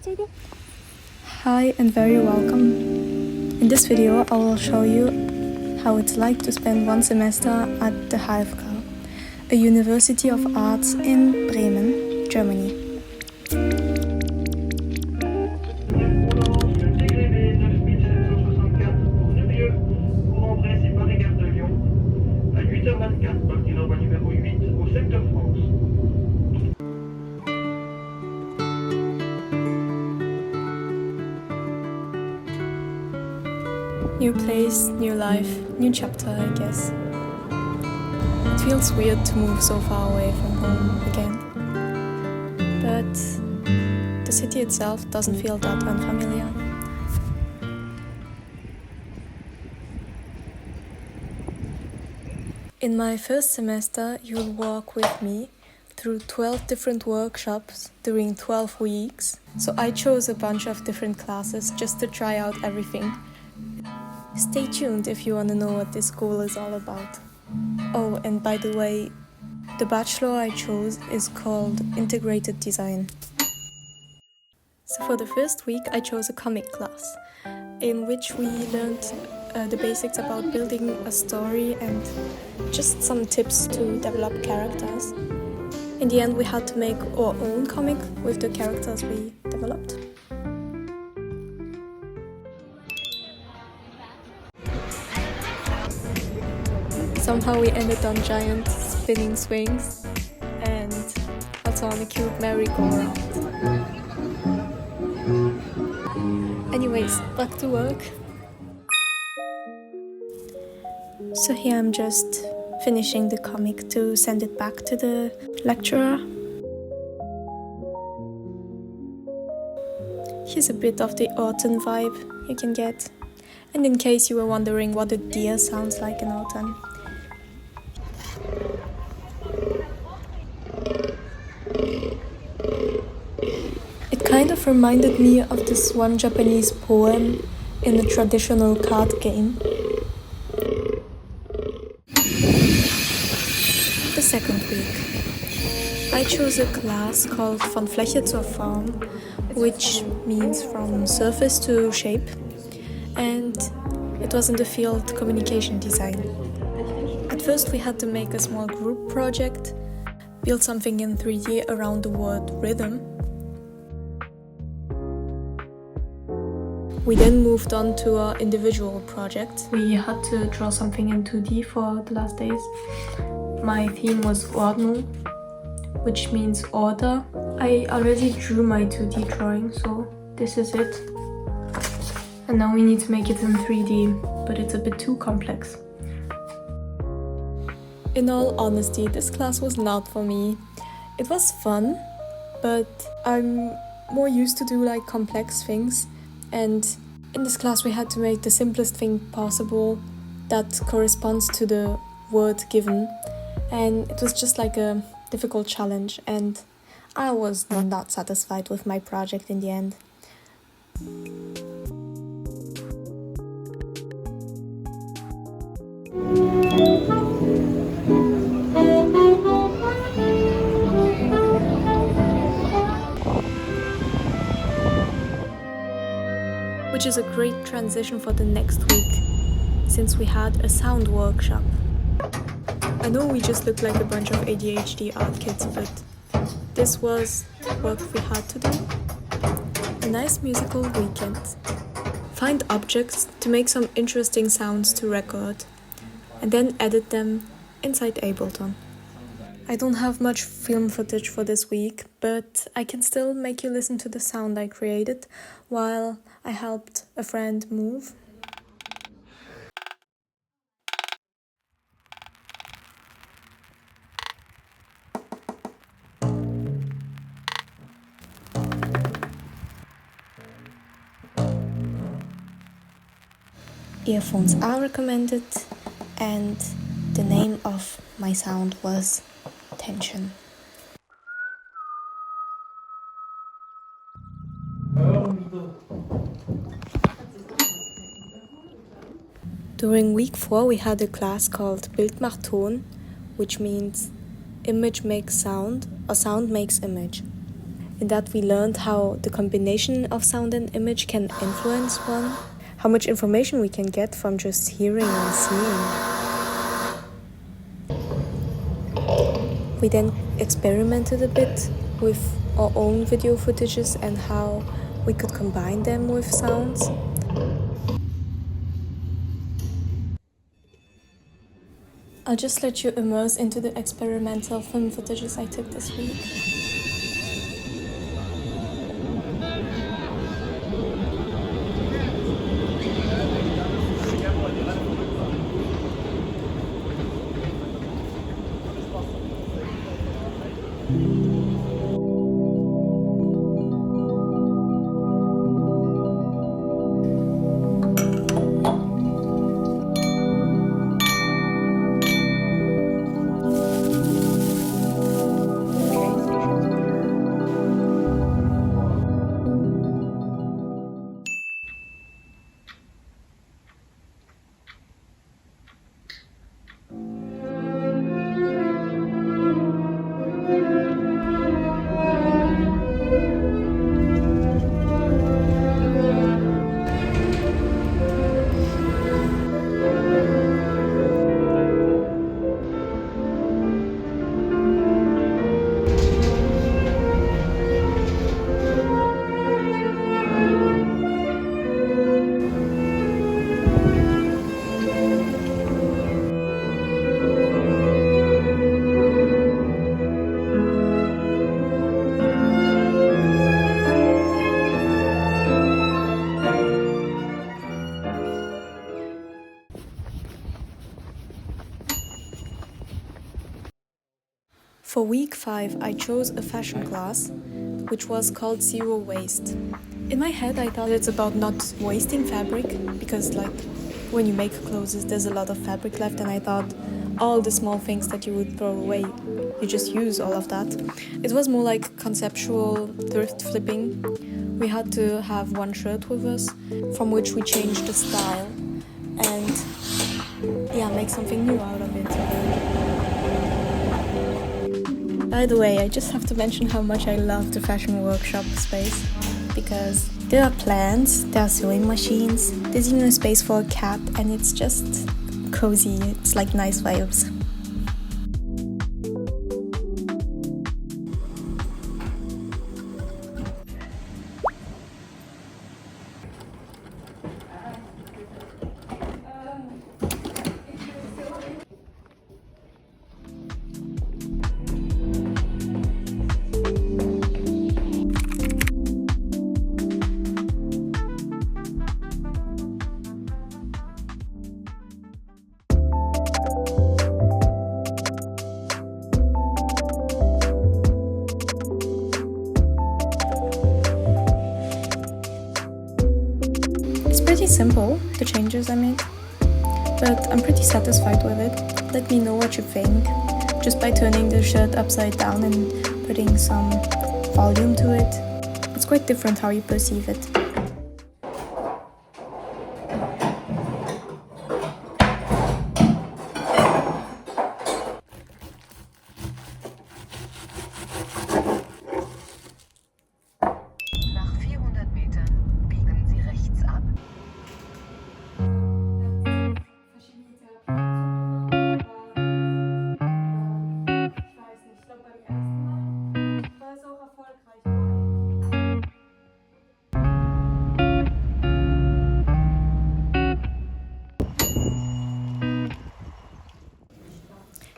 Hi and very welcome. In this video I will show you how it's like to spend one semester at the Hiii, a University of Arts in Bremen, Germany. New place, new life, new chapter, I guess. It feels weird to move so far away from home again. But the city itself doesn't feel that unfamiliar. In my first semester, you'll walk with me through 12 different workshops during 12 weeks. So I chose a bunch of different classes just to try out everything. Stay tuned if you want to know what this school is all about. Oh, and by the way, the bachelor I chose is called Integrated Design. So for the first week I chose a comic class, in which we learned the basics about building a story and just some tips to develop characters. In the end we had to make our own comic with the characters we developed. Somehow we ended on giant spinning swings and also on a cute merry-go-round. Anyways, back to work. So here I'm just finishing the comic to send it back to the lecturer. Here's a bit of the autumn vibe you can get. And in case you were wondering what a deer sounds like in autumn, it kind of reminded me of this one Japanese poem in a traditional card game. The second week, I chose a class called Von Fläche zur Form, which means from surface to shape, and it was in the field communication design. At first we had to make a small group project, build something in 3D around the word rhythm. We then moved on to our individual project. We had to draw something in 2D for the last days. My theme was Ordnung, which means order. I already drew my 2D drawing, so this is it. And now we need to make it in 3D, but it's a bit too complex. In all honesty, this class was not for me. It was fun, but I'm more used to do like complex things. And in this class we had to make the simplest thing possible that corresponds to the word given. And it was just like a difficult challenge, and I was not satisfied with my project in the end. Which is a great transition for the next week, since we had a sound workshop. I know we just look like a bunch of ADHD art kids, but this was the work we had to do. A nice musical weekend. Find objects to make some interesting sounds to record, and then edit them inside Ableton. I don't have much film footage for this week, but I can still make you listen to the sound I created while I helped a friend move. Earphones are recommended, and the name of my sound was Tension. During week 4 we had a class called Bild macht Ton, which means image makes sound or sound makes image. In that we learned how the combination of sound and image can influence one, how much information we can get from just hearing and seeing. We then experimented a bit with our own video footages and how we could combine them with sounds. I'll just let you immerse into the experimental film footages I took this week. For week 5, I chose a fashion class, which was called Zero Waste. In my head, I thought it's about not wasting fabric, because when you make clothes, there's a lot of fabric left, and I thought all the small things that you would throw away, you just use all of that. It was more like conceptual thrift flipping. We had to have one shirt with us, from which we changed the style, and make something new out of it. By the way, I just have to mention how much I love the fashion workshop space, because there are plants, there are sewing machines, there's even a space for a cat, and it's just cozy, it's like nice vibes. Pretty simple, the changes I made, but I'm pretty satisfied with it. Let me know what you think, just by turning the shirt upside down and putting some volume to it. It's quite different how you perceive it.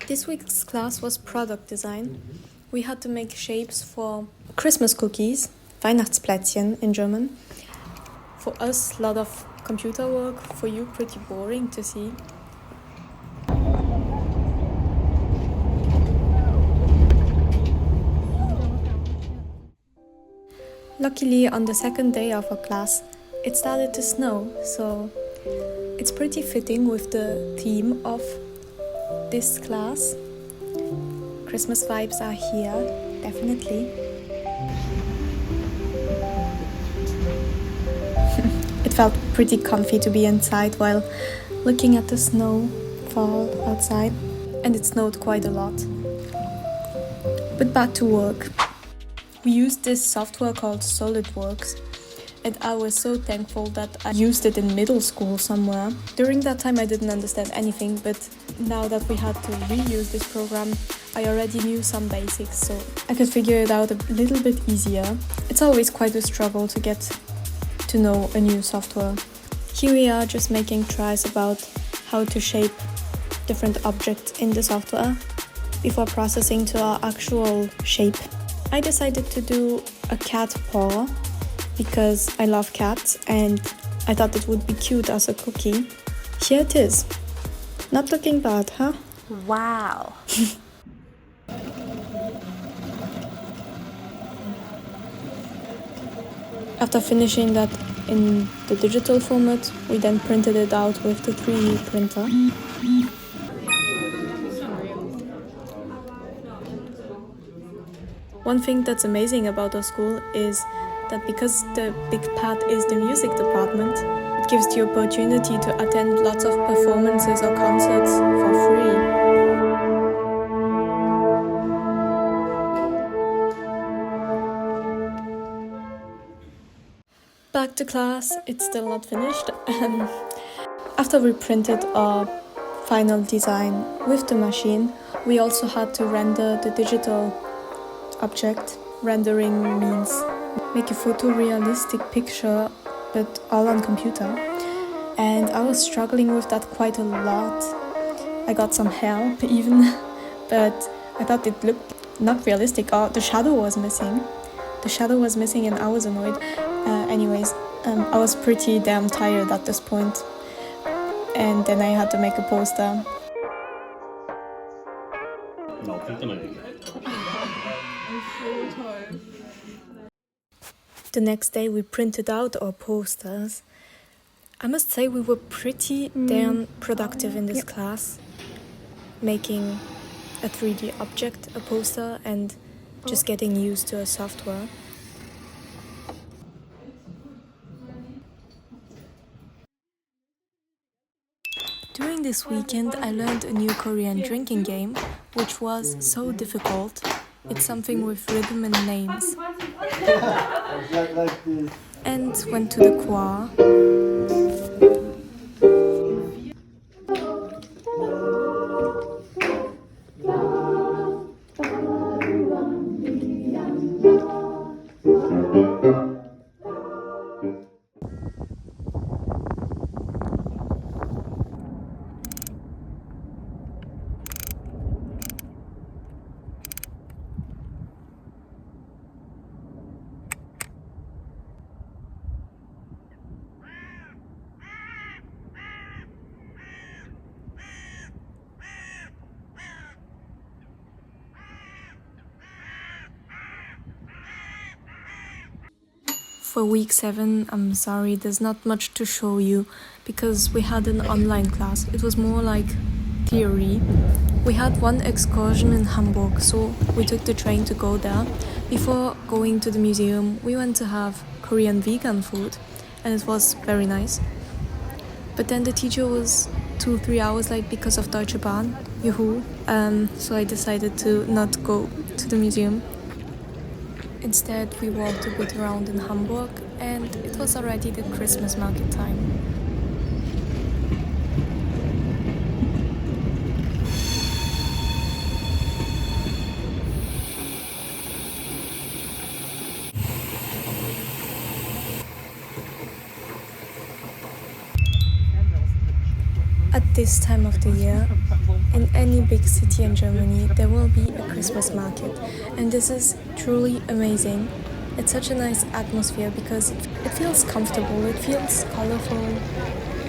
This week's class was product design. We had to make shapes for Christmas cookies, Weihnachtsplätzchen in German. For us, a lot of computer work, for you, pretty boring to see. Luckily, on the second day of our class, it started to snow, so it's pretty fitting with the theme of this class. Christmas vibes are here, definitely. It felt pretty comfy to be inside while looking at the snow fall outside, and it snowed quite a lot. But back to work. We used this software called SolidWorks, and I was so thankful that I used it in middle school somewhere. During that time I didn't understand anything, but now that we had to reuse this program, I already knew some basics, so I could figure it out a little bit easier. It's always quite a struggle to get to know a new software. Here we are just making tries about how to shape different objects in the software before processing to our actual shape. I decided to do a cat paw because I love cats and I thought it would be cute as a cookie. Here it is. Not looking bad, huh? Wow. After finishing that in the digital format, we then printed it out with the 3D printer. One thing that's amazing about our school is that because the big part is the music department, it gives the opportunity to attend lots of performances or concerts for free. Back to class, it's still not finished. After we printed our final design with the machine, we also had to render the digital object. Rendering means make a photorealistic picture, but all on computer. And I was struggling with that quite a lot. I got some help even, but I thought it looked not realistic, or the shadow was missing. The shadow was missing and I was annoyed. I was pretty damn tired at this point. And then I had to make a poster. The next day we printed out our posters. I must say we were pretty damn productive in this class, making a 3D object, a poster, and just getting used to a software. During this weekend I learned a new Korean drinking game, which was so difficult. It's something with rhythm and names. And went to the choir. For week 7, I'm sorry, there's not much to show you because we had an online class. It was more like theory. We had one excursion in Hamburg, so we took the train to go there. Before going to the museum, we went to have Korean vegan food, and it was very nice. But then the teacher was 2-3 hours late because of Deutsche Bahn. Yoo-hoo. So I decided to not go to the museum. Instead, we walked a bit around in Hamburg, and it was already the Christmas market time. At this time of the year, in any big city in Germany, there will be a Christmas market, and this is truly amazing. It's such a nice atmosphere because it feels comfortable, it feels colorful,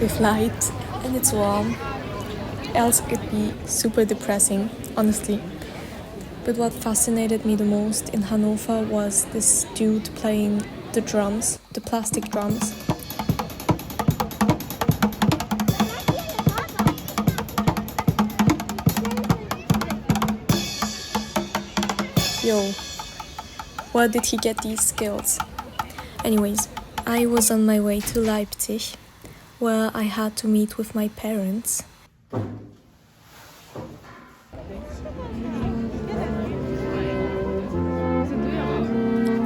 with light, and it's warm. Else it could be super depressing, honestly. But what fascinated me the most in Hanover was this dude playing the drums, the plastic drums. Yo, where did he get these skills? Anyways, I was on my way to Leipzig, where I had to meet with my parents.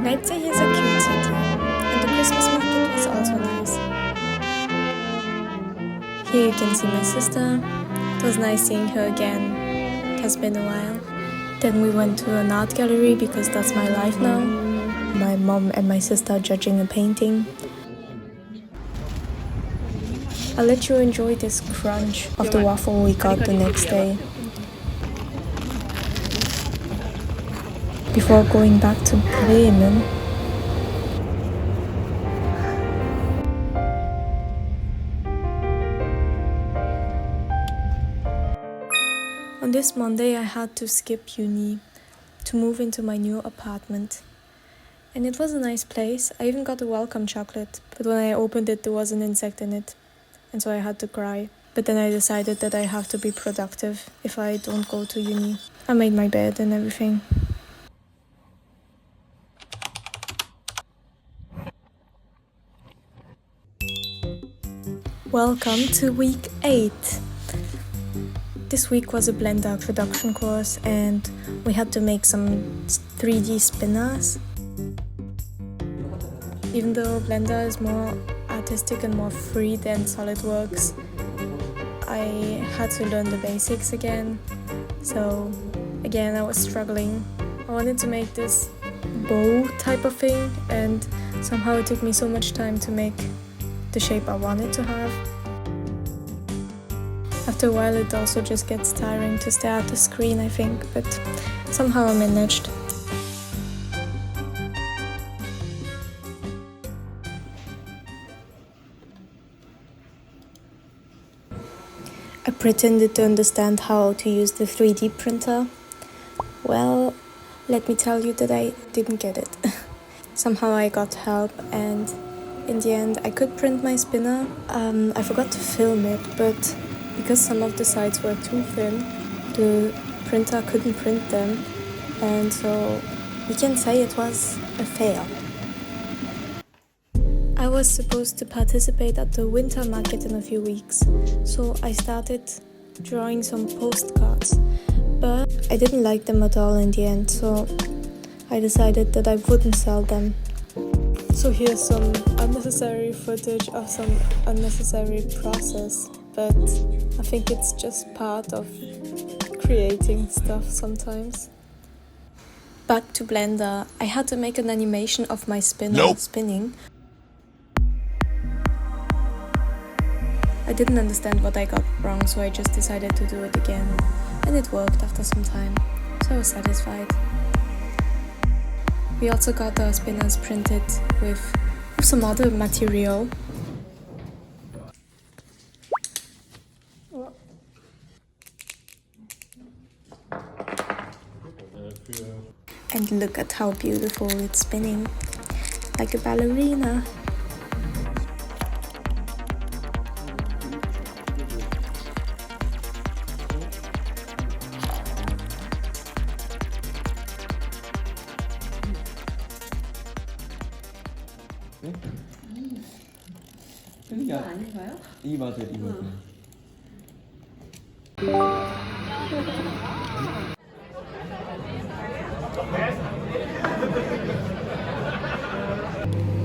Leipzig is a cute city, and the Christmas market was also nice. Here you can see my sister. It was nice seeing her again. It has been a while. Then we went to an art gallery because that's my life now. My mom and my sister judging a painting. I'll let you enjoy this crunch of the waffle we got the next day. Before going back to Bremen. On this Monday I had to skip uni to move into my new apartment. And it was a nice place. I even got a welcome chocolate, but when I opened it there was an insect in it. And so I had to cry. But then I decided that I have to be productive if I don't go to uni. I made my bed and everything. Welcome to week 8. This week was a Blender production course and we had to make some 3D spinners. Even though Blender is more artistic and more free than SolidWorks, I had to learn the basics again. So again I was struggling. I wanted to make this bow type of thing and somehow it took me so much time to make the shape I wanted to have. After a while it also just gets tiring to stare at the screen, I think, but somehow I managed. I pretended to understand how to use the 3D printer. Well, let me tell you that I didn't get it. Somehow I got help and in the end I could print my spinner. I forgot to film it, but because some of the sides were too thin, the printer couldn't print them, and so we can say it was a fail. I was supposed to participate at the winter market in a few weeks, so I started drawing some postcards, but I didn't like them at all in the end, so I decided that I wouldn't sell them. So here's some unnecessary footage of some unnecessary process, but I think it's just part of creating stuff sometimes. Back to Blender, I had to make an animation of my spinner spinning. I didn't understand what I got wrong, so I just decided to do it again. And it worked after some time, so I was satisfied. We also got our spinners printed with some other material. And look at how beautiful it's spinning, like a ballerina. 이게 아닌가요? 이 맞아요, 이 맞아요.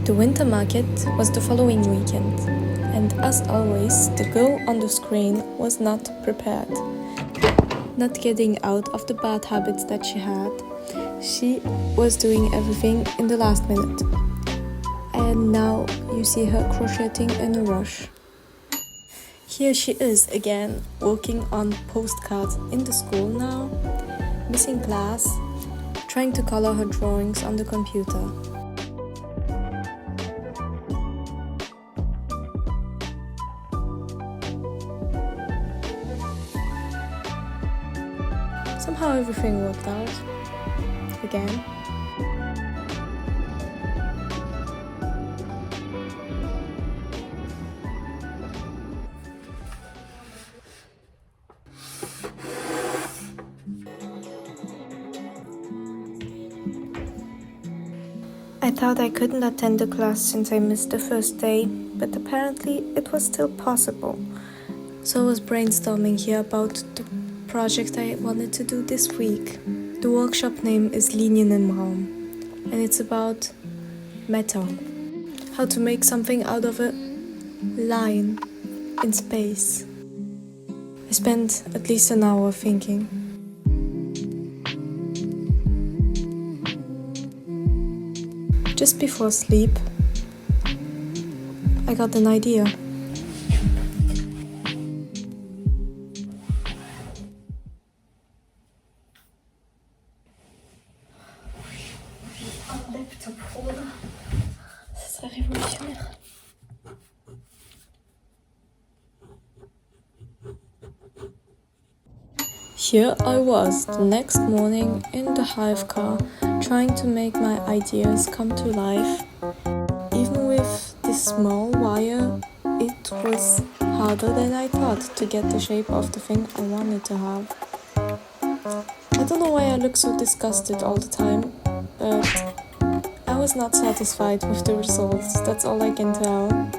The winter market was the following weekend, and as always, the girl on the screen was not prepared. Not getting out of the bad habits that she had, she was doing everything in the last minute. And now you see her crocheting in a rush. Here she is again, working on postcards in the school now, missing class, trying to color her drawings on the computer. Somehow everything worked out. Again. I thought I couldn't attend the class since I missed the first day, but apparently it was still possible. So I was brainstorming here about the project I wanted to do this week. The workshop name is Linien im Raum. and it's about metal. How to make something out of a line in space. I spent at least an hour thinking. Just before sleep, I got an idea. Ce serait révolutionnaire. Here I was, the next morning in the Hive car, trying to make my ideas come to life. Even with this small wire, it was harder than I thought to get the shape of the thing I wanted to have. I don't know why I look so disgusted all the time, but I was not satisfied with the results, that's all I can tell.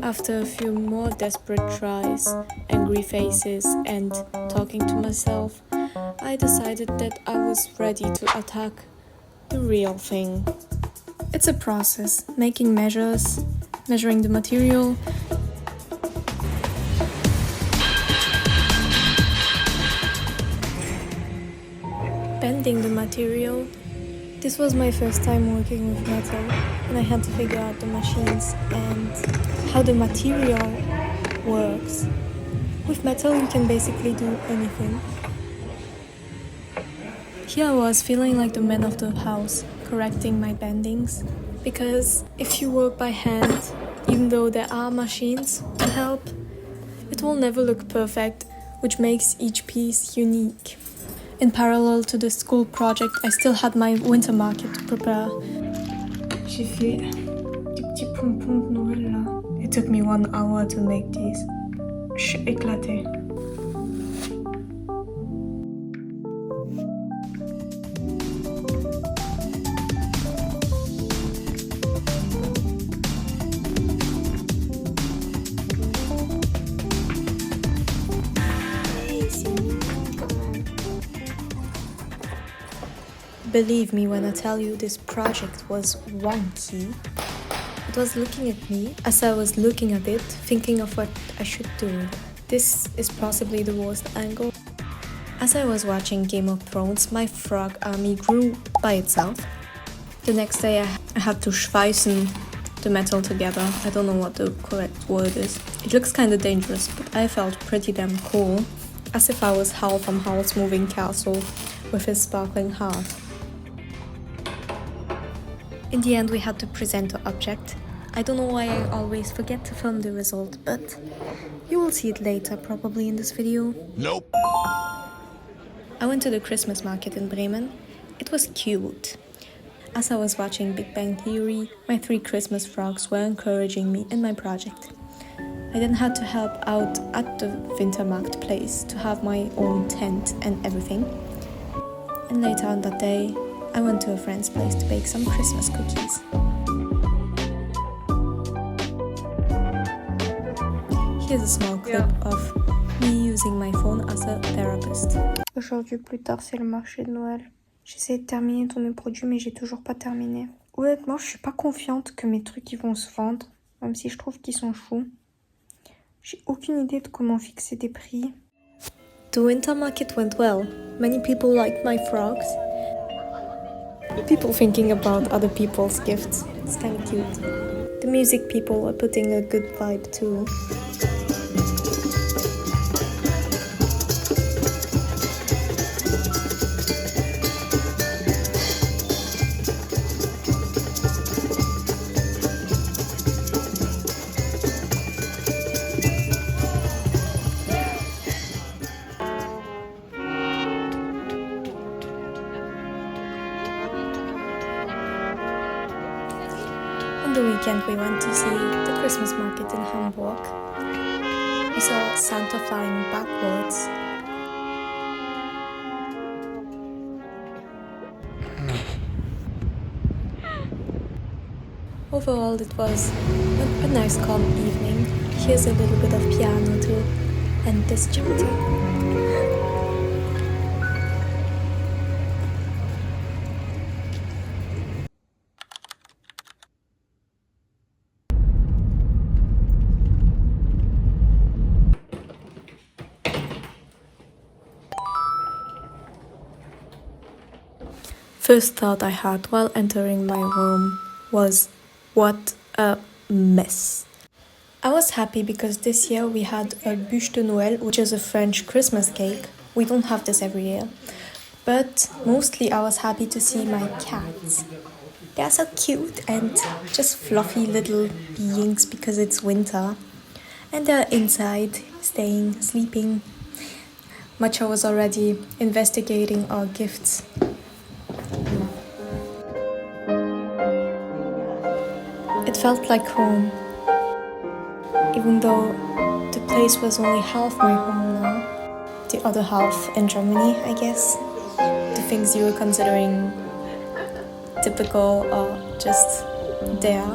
After a few more desperate tries, angry faces, and talking to myself, I decided that I was ready to attack the real thing. It's a process, making measures, measuring the material, bending the material. This was my first time working with metal, and I had to figure out the machines and how the material works. With metal you can basically do anything. Here I was feeling like the man of the house, correcting my bendings, because if you work by hand, even though there are machines to help, it will never look perfect, which makes each piece unique. In parallel to the school project, I still had my winter market to prepare. J'ai fait des petits pompons de Noël là. It took me 1 hour to make these. Je suis éclatée. Believe me when I tell you this project was wonky. It was looking at me as I was looking at it, thinking of what I should do. This is possibly the worst angle. As I was watching Game of Thrones, my frog army grew by itself. The next day I had to schweißen the metal together. I don't know what the correct word is. It looks kinda dangerous, but I felt pretty damn cool. As if I was Hal from Howl's Moving Castle with his sparkling heart. In the end we had to present the object. I don't know why I always forget to film the result, but you will see it later, probably in this video. Nope. I went to the Christmas market in Bremen. It was cute. As I was watching Big Bang Theory, my 3 Christmas frogs were encouraging me in my project. I then had to help out at the Wintermarkt place to have my own tent and everything. And later on that day, I went to a friend's place to bake some Christmas cookies. Here's a small clip of me using my phone as a therapist. Aujourd'hui, plus tard, c'est le marché de Noël. J'essaie de terminer tous mes produits, mais j'ai toujours pas terminé. Honnêtement, je suis pas confiante que mes trucs ils vont se vendre, même si je trouve qu'ils sont choux. J'ai aucune idée de comment fixer des prix. The winter market went well. Many people liked my frogs. People thinking about other people's gifts. It's kind of cute. The music people are putting a good vibe too. On the weekend we went to see the Christmas market in Hamburg. We saw Santa flying backwards. Overall it was a nice calm evening. Here's a little bit of piano to end this chapter. first thought I had while entering my room was, what a mess. I was happy because this year we had a bûche de Noël, which is a French Christmas cake. We don't have this every year. But mostly I was happy to see my cats. They're so cute and just fluffy little beings because it's winter. And they're inside, staying, sleeping. Matcha was already investigating our gifts. It felt like home. Even though the place was only half my home now. The other half in Germany, I guess. The things you were considering typical are just there.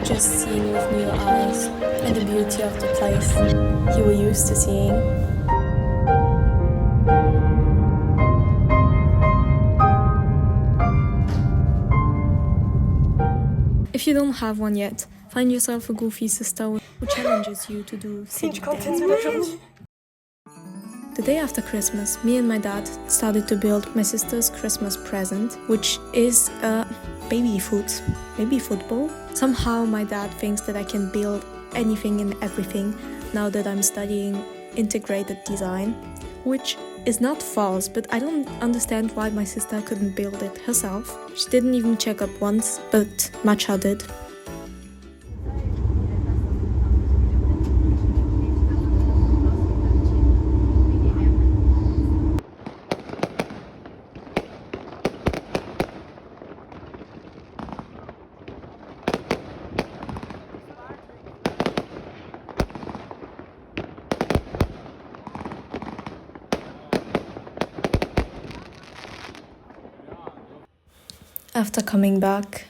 Just seeing with new eyes and the beauty of the place you were used to seeing. If you don't have one yet, find yourself a goofy sister who challenges you to do silly dance. The day after Christmas, me and my dad started to build my sister's Christmas present, which is a baby football. Somehow my dad thinks that I can build anything and everything now that I'm studying integrated design, which is not false, but I don't understand why my sister couldn't build it herself. She didn't even check up once, but Matcha did. After coming back,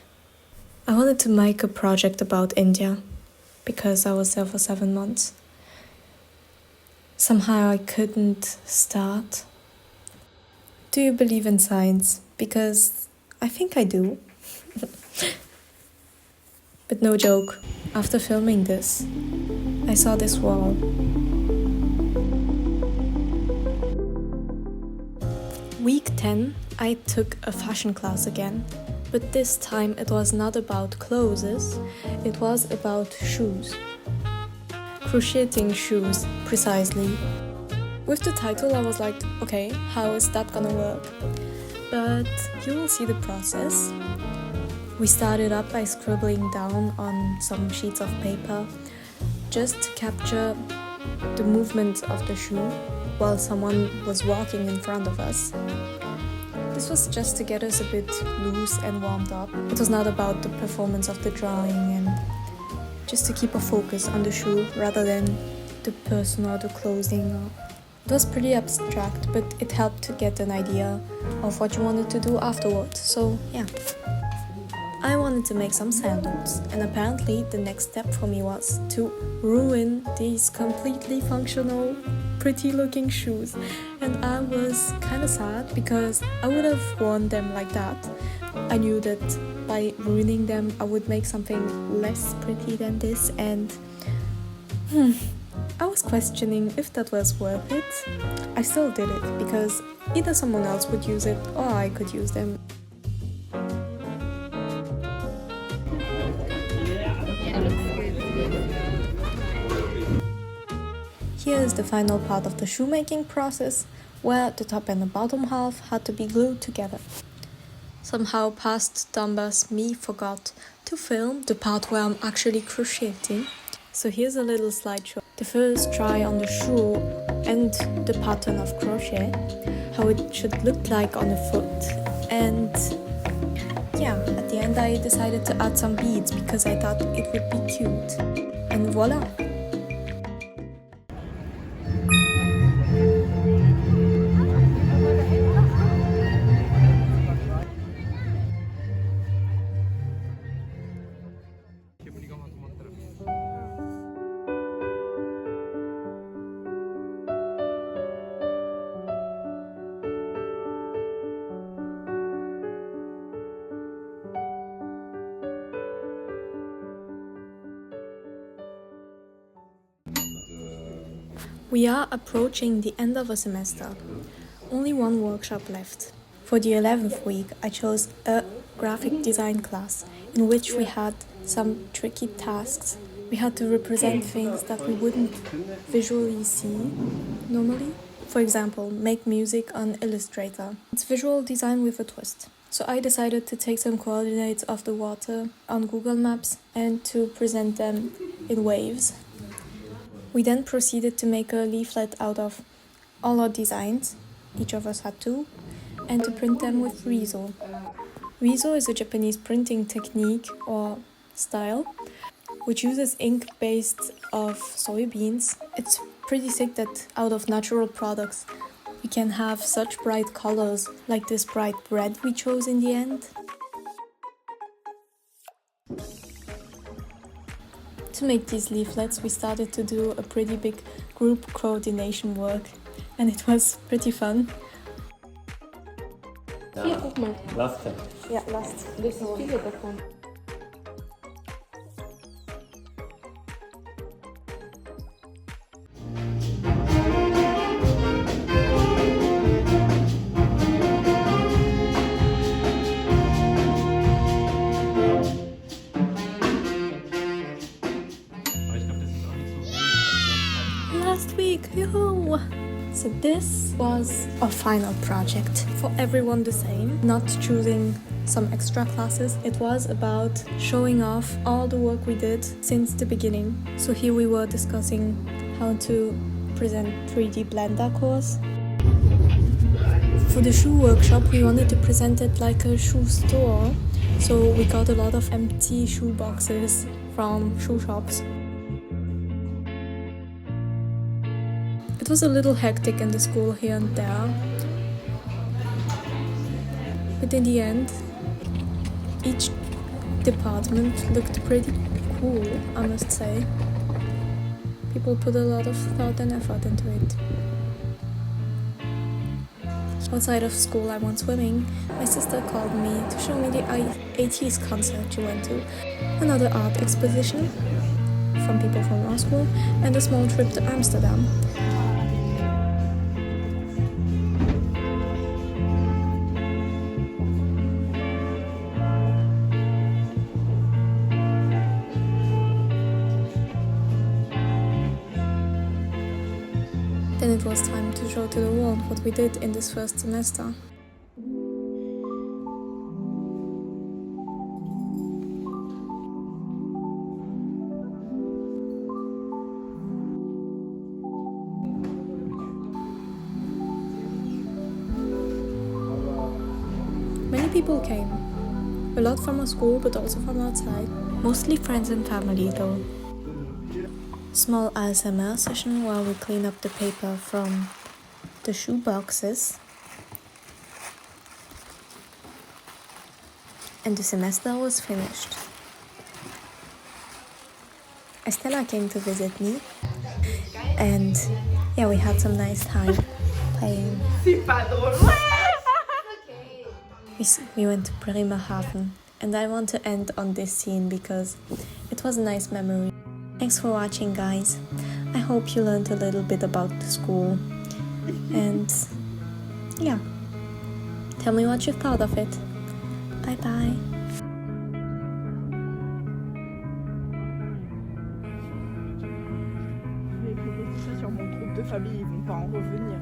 I wanted to make a project about India because I was there for 7 months. Somehow I couldn't start. Do you believe in science? Because I think I do. But no joke, after filming this, I saw this wall. Week 10, I took a fashion class again, but this time it was not about clothes, it was about shoes. Crocheting shoes, precisely. With the title I was like, okay, how is that gonna work? But you will see the process. We started up by scribbling down on some sheets of paper just to capture the movement of the shoe while someone was walking in front of us. This was just to get us a bit loose and warmed up. It was not about the performance of the drawing and just to keep a focus on the shoe rather than the person or the clothing. It was pretty abstract, but it helped to get an idea of what you wanted to do afterwards. So yeah. I wanted to make some sandals, and apparently the next step for me was to ruin these completely functional, pretty looking shoes. And I was kind of sad because I would have worn them like that. I knew that by ruining them I would make something less pretty than this, and I was questioning if that was worth it. I still did it because either someone else would use it or I could use them. Here is the final part of the shoemaking process, where the top and the bottom half had to be glued together. Somehow past Dumba's me forgot to film the part where I'm actually crocheting. So here's a little slideshow. The first try on the shoe and the pattern of crochet, how it should look like on a foot. And yeah, at the end I decided to add some beads because I thought it would be cute. And voila! We are approaching the end of a semester. Only one workshop left. For the 11th week, I chose a graphic design class in which we had some tricky tasks. We had to represent things that we wouldn't visually see normally. For example, make music on Illustrator. It's visual design with a twist. So I decided to take some coordinates of the water on Google Maps and to present them in waves. We then proceeded to make a leaflet out of all our designs, each of us had two, and to print them with Riso. Riso is a Japanese printing technique or style which uses ink based of soybeans. It's pretty sick that out of natural products we can have such bright colors like this bright red we chose in the end. To make these leaflets we started to do a pretty big group coordination work and it was pretty fun. Last. Yeah, last. Last week, yoo-hoo! So this was our final project. For everyone the same, not choosing some extra classes. It was about showing off all the work we did since the beginning. So here we were discussing how to present 3D Blender course. For the shoe workshop, we wanted to present it like a shoe store. So we got a lot of empty shoe boxes from shoe shops. It was a little hectic in the school here and there, but in the end, each department looked pretty cool, I must say. People put a lot of thought and effort into it. Outside of school, I went swimming. My sister called me to show me the AT's concert she went to, another art exposition from people from our school, and a small trip to Amsterdam. Then it was time to show to the world what we did in this first semester. Many people came, a lot from our school but also from outside, mostly friends and family though. Small ASMR session while we clean up the paper from the shoe boxes. And the semester was finished. Estella came to visit me and yeah, we had some nice time playing. We went to Bremerhaven and I want to end on this scene because it was a nice memory. Thanks for watching, guys. I hope you learned a little bit about the school. And yeah, tell me what you thought of it. Bye bye. J'ai écrit ça sur mon groupe de famille, ils vont pas en revenir.